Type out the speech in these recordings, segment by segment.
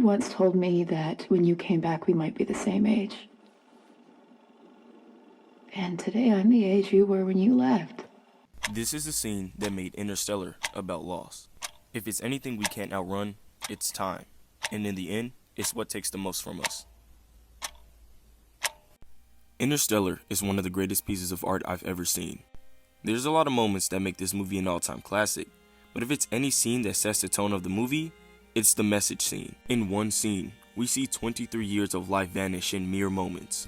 once told me that when you came back, we might be the same age. And today I'm the age you were when you left. This is the scene that made Interstellar about loss. If it's anything we can't outrun, it's time. And in the end, it's what takes the most from us. Interstellar is one of the greatest pieces of art I've ever seen. There's a lot of moments that make this movie an all-time classic, but if it's any scene that sets the tone of the movie, it's the message scene. In one scene, we see 23 years of life vanish in mere moments.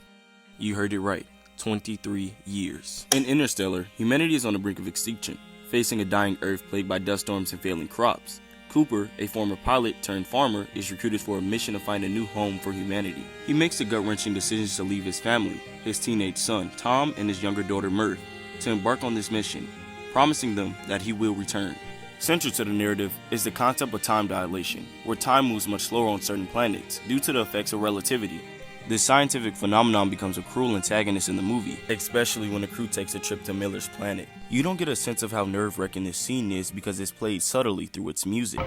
You heard it right, 23 years. In Interstellar, humanity is on the brink of extinction, facing a dying Earth plagued by dust storms and failing crops. Cooper, a former pilot turned farmer, is recruited for a mission to find a new home for humanity. He makes the gut-wrenching decisions to leave his family, his teenage son, Tom, and his younger daughter, Murph, to embark on this mission, promising them that he will return. Central to the narrative is the concept of time dilation, where time moves much slower on certain planets due to the effects of relativity. This scientific phenomenon becomes a cruel antagonist in the movie, especially when the crew takes a trip to Miller's planet. You don't get a sense of how nerve-wracking this scene is because it's played subtly through its music.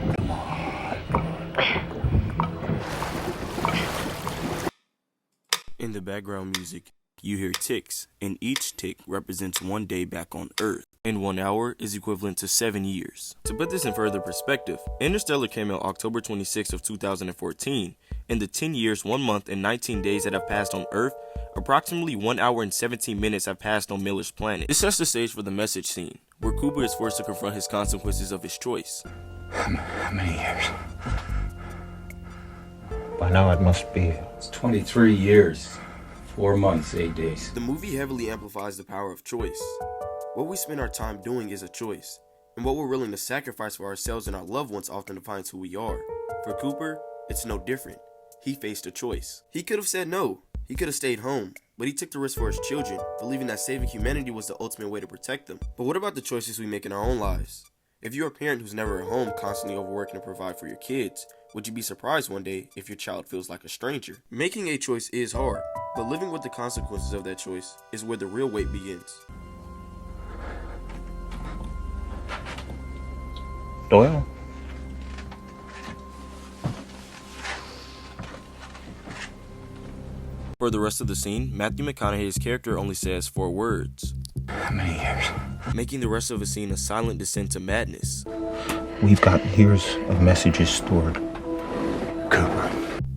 In the background music, you hear ticks, and each tick represents one day back on Earth, and 1 hour is equivalent to 7 years. To put this in further perspective, Interstellar came out October 26 of 2014. In the 10 years, 1 month, and 19 days that have passed on Earth, approximately 1 hour and 17 minutes have passed on Miller's planet. This sets the stage for the message scene, where Cooper is forced to confront his consequences of his choice. How many years? By now it must be... It's 23 years, 4 months, 8 days. The movie heavily amplifies the power of choice. What we spend our time doing is a choice, and what we're willing to sacrifice for ourselves and our loved ones often defines who we are. For Cooper, it's no different. He faced a choice. He could have said no. He could have stayed home, but he took the risk for his children, believing that saving humanity was the ultimate way to protect them. But what about the choices we make in our own lives? If you're a parent who's never at home, constantly overworking to provide for your kids, would you be surprised one day if your child feels like a stranger? Making a choice is hard, but living with the consequences of that choice is where the real weight begins. Doyle? For the rest of the scene, Matthew McConaughey's character only says 4 words, How many years? making the rest of the scene a silent descent to madness. We've got years of messages stored. Cooper.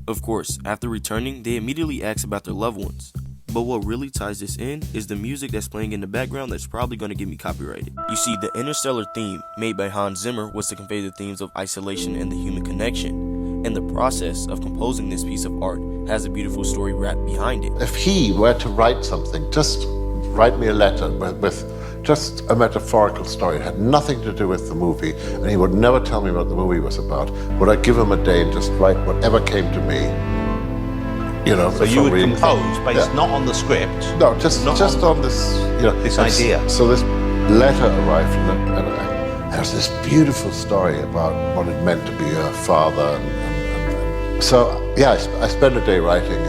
Of course, after returning, they immediately ask about their loved ones. But what really ties this in is the music that's playing in the background that's probably going to get me copyrighted. You see, the Interstellar theme, made by Hans Zimmer, was to convey the themes of isolation and the human connection. And the process of composing this piece of art has a beautiful story wrapped behind it. If he were to write something, just write me a letter with just a metaphorical story, it had nothing to do with the movie, and he would never tell me what the movie was about, would I give him a day and just write whatever came to me? You know, So you would reading compose things. based Yeah. not on the script. No, just not on this, you know, this and idea. So this letter arrived, and there's this beautiful story about what it meant to be a father. So yeah, I spent a day writing,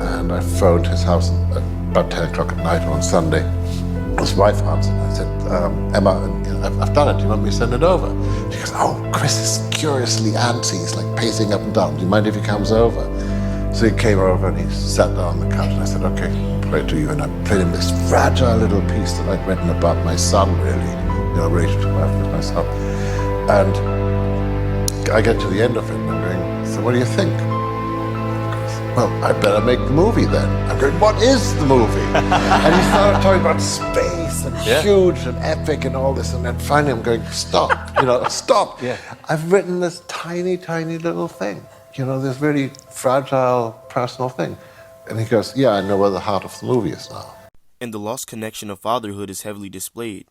and I phoned his house at about 10 o'clock at night on Sunday. His wife answered. I said, Emma, you know, I've done it. Do you want me to send it over? She goes, oh, Chris is curiously antsy. He's like pacing up and down. Do you mind if he comes over? So he came over and he sat down on the couch, and I said, okay, I'll play it to you. And I played him this fragile little piece that I'd written about my son, really, you know, really to my son. And I get to the end of it, and I'm going, so what do you think? He goes, well, I better make the movie then. I'm going, what is the movie? And he started talking about space and huge and epic and all this, and then finally I'm going, stop, you know, stop. Yeah. I've written this tiny, tiny little thing. You know, this really fragile, personal thing. And he goes, yeah, I know where the heart of the movie is now. And the lost connection of fatherhood is heavily displayed,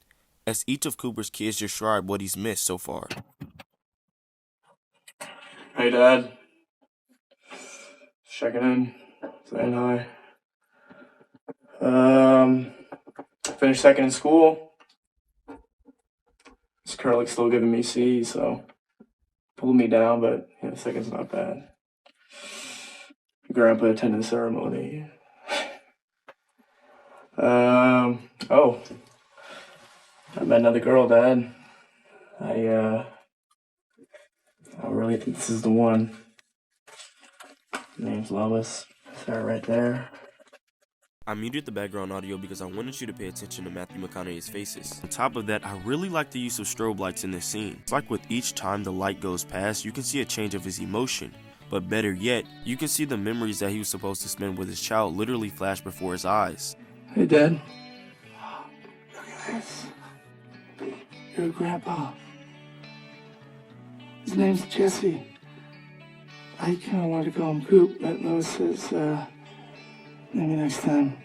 as each of Cooper's kids describe what he's missed so far. Hey, Dad. Checking in, saying hi. Finished second in school. It's currently still giving me C, so pulled me down, but yeah, second's not bad. Grandpa attended the ceremony. Oh, I met another girl, Dad. I really think this is the one. Name's Lois. Start right there. I muted the background audio because I wanted you to pay attention to Matthew McConaughey's faces. On top of that, I really like the use of strobe lights in this scene. It's like with each time the light goes past, you can see a change of his emotion. But better yet, you can see the memories that he was supposed to spend with his child literally flash before his eyes. Hey, Dad. Look at this. Your grandpa. His name's Jesse. I kind of wanted to call him Coop, but Lois says, maybe next time.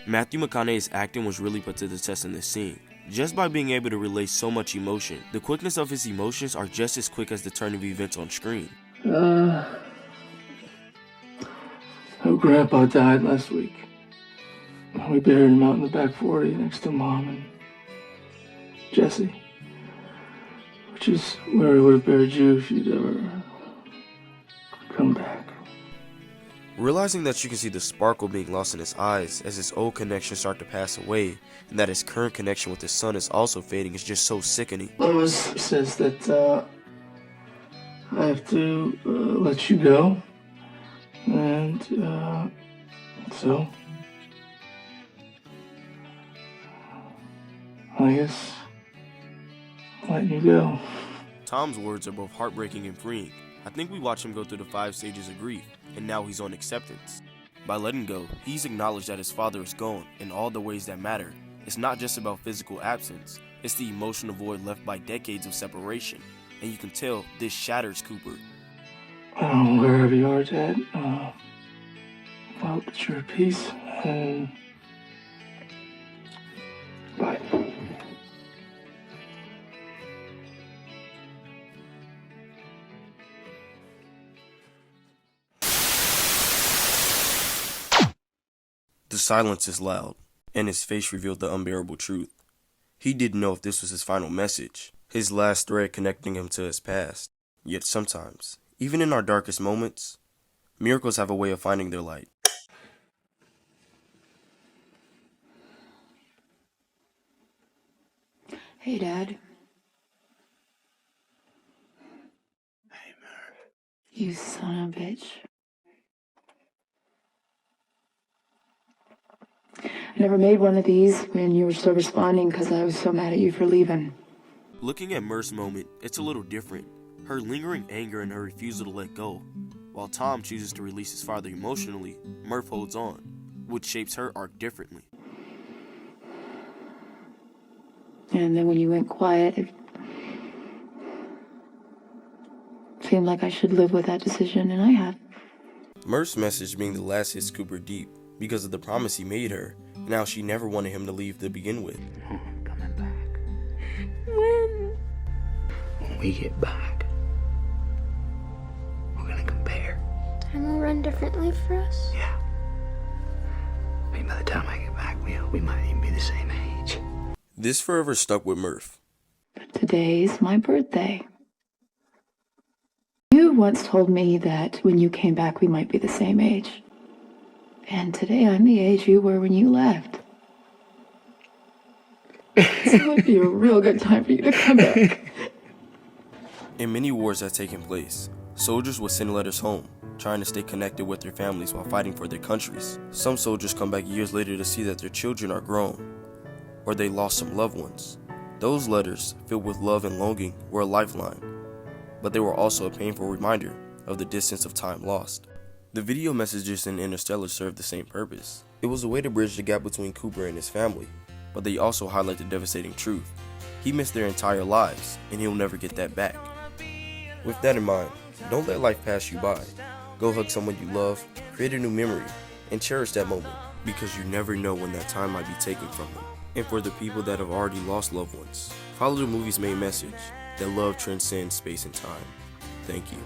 Matthew McConaughey's acting was really put to the test in this scene. Just by being able to relay so much emotion, the quickness of his emotions are just as quick as the turn of events on screen. Her grandpa died last week. We buried him out in the back 40 next to Mom and Jesse, which is where we would have buried you if you'd ever come back. Realizing that you can see the sparkle being lost in his eyes as his old connections start to pass away, and that his current connection with his son is also fading is just so sickening. Lois says that I have to let you go, and so I guess I'm letting you go. Tom's words are both heartbreaking and freeing. I think we watched him go through the 5 stages of grief, and now he's on acceptance. By letting go, he's acknowledged that his father is gone in all the ways that matter. It's not just about physical absence, it's the emotional void left by decades of separation, and you can tell this shatters Cooper. Wherever you are, Dad, I hope that you're at peace, and bye. The silence is loud, and his face revealed the unbearable truth. He didn't know if this was his final message, his last thread connecting him to his past. Yet sometimes, even in our darkest moments, miracles have a way of finding their light. Hey, Dad. Hey, Murph. You son of a bitch. I never made one of these when you were still responding because I was so mad at you for leaving. Looking at Murph's moment, it's a little different. Her lingering anger and her refusal to let go. While Tom chooses to release his father emotionally, Murph holds on, which shapes her arc differently. And then when you went quiet, it seemed like I should live with that decision, and I have. Murph's message being the last hits Cooper deep because of the promise he made her, and how she never wanted him to leave to begin with. I'm coming back. When? When we get back, we're gonna compare. Time will run differently for us. Yeah. Maybe by the time I get back, we might even be the same age. This forever stuck with Murph. Today's my birthday. You once told me that when you came back, we might be the same age. And today I'm the age you were when you left. So it would be a real good time for you to come back. In many wars that taken place, soldiers would send letters home, trying to stay connected with their families while fighting for their countries. Some soldiers come back years later to see that their children are grown, or they lost some loved ones. Those letters, filled with love and longing, were a lifeline, but they were also a painful reminder of the distance of time lost. The video messages in Interstellar served the same purpose. It was a way to bridge the gap between Cooper and his family, but they also highlight the devastating truth. He missed their entire lives, and he'll never get that back. With that in mind, don't let life pass you by. Go hug someone you love, create a new memory, and cherish that moment, because you never know when that time might be taken from them. And for the people that have already lost loved ones, follow the movie's main message, that love transcends space and time. Thank you.